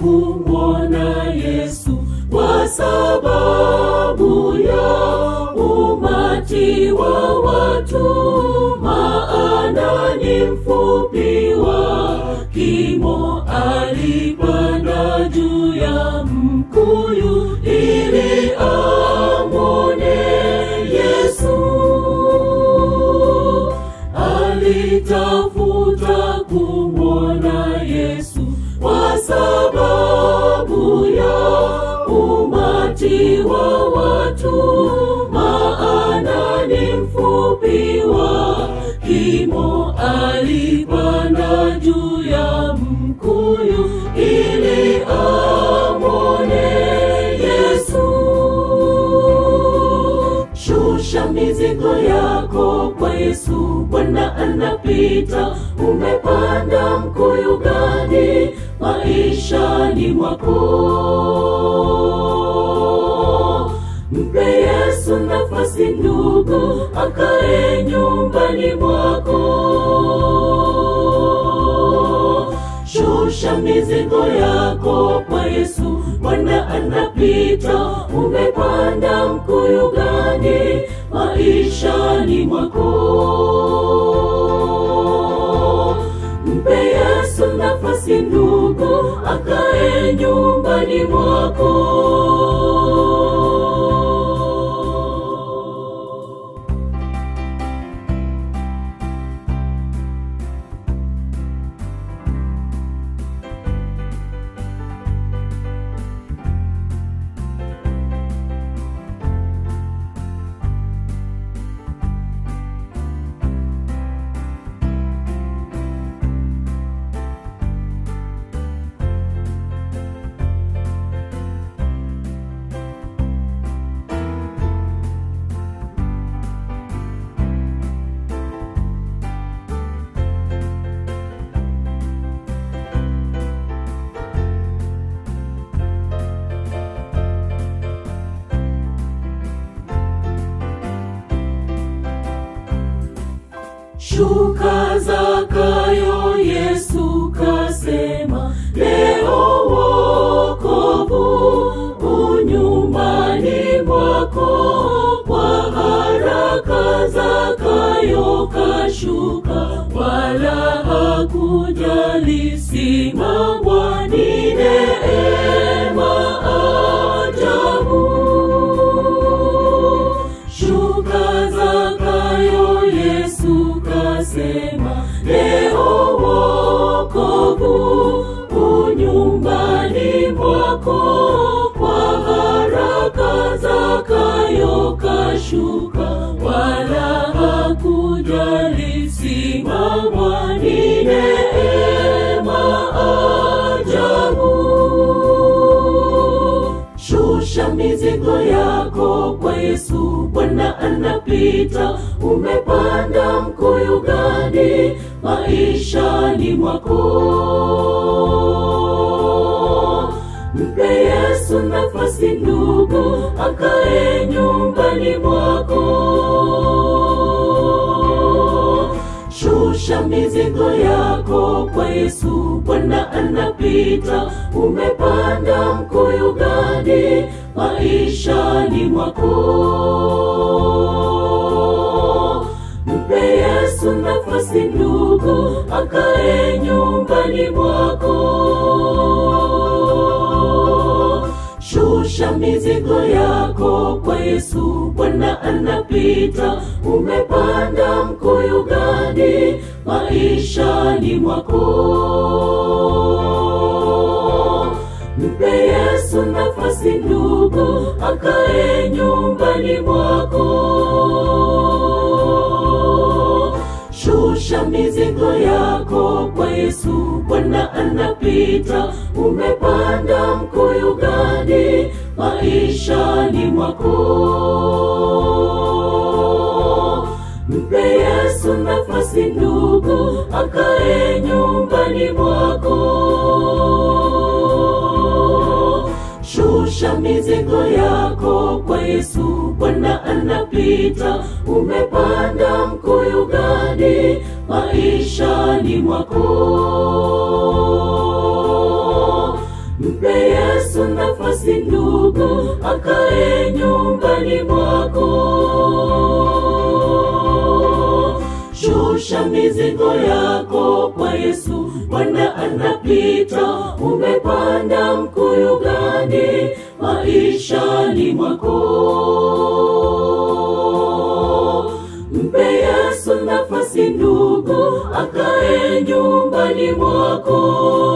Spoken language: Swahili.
kumwona Yesu, kwa sababu ya umati wa watu, maana ni mfupi wa kimo. Alipanda juu ya mkuyu ili amwone Yesu. Alitafuta kumwona Yesu, kwa sababu ya umati wa watu, maana ni mfupi wa kimo. Alipanda juu ya mkuyu ili amwone Yesu. Shusha mizigo yako kwa Yesu, Bwana anapita. Umepanda mkuyu gani maishani mwako? Mpe Yesu nafasi ndugu, akae nyumbani mwako. Shusha mizigo yako kwa Yesu, Bwana anapita. Umepanda mkuyu gani maishani mwako? Mpe Yesu nafasi ndugu, akae nyumbani mwako. Shuka Zakayo, Yesu kasema, leo wokovu unyumbani mwako. Kwa haraka Zakayo kashuka, wala hakujali simamwa, ni neema ajabu. Shuka Zakayo, Yesu kasema, leo wokovu unyumbani mwako. Kwa haraka Zakayo kashuka, wala hakujali simamwa, ni neema ajabu. Shusha mizigo yako kwa Yesu, Bwana anapita. Umepanda mkuyu gani maishani mwako? Mpe Yesu nafasi ndugu, akae nyumbani mwako. Shusha mizigo yako kwa Yesu, Bwana anapita. Umepanda mkuyu gani maishani mwako? Mpe Yesu nafasi ndugu, akae nyumbani mwako. Shusha mizigo yako kwa Yesu, Bwana anapita. Umepanda mkuyu gani maishani mwako? Mpe Yesu nafasi ndugu, akae nyumbani mwako. Shusha mizigo yako kwa Yesu, Bwana anapita. Umepanda mkuyu gani maishani mwako? Mpe Yesu nafasi ndugu, akae nyumbani mwako. Shusha mizigo yako kwa Yesu, Bwana anapita. Umepanda mkuyu gani maishani mwako? Yesu nafasi ndugu, akae nyumbani mwako. Shusha mizigo yako kwa Yesu, Bwana anapita. Umepanda mkuyu gani maishani mwako? Mpe Yesu nafasi ndugu, akae nyumbani mwako.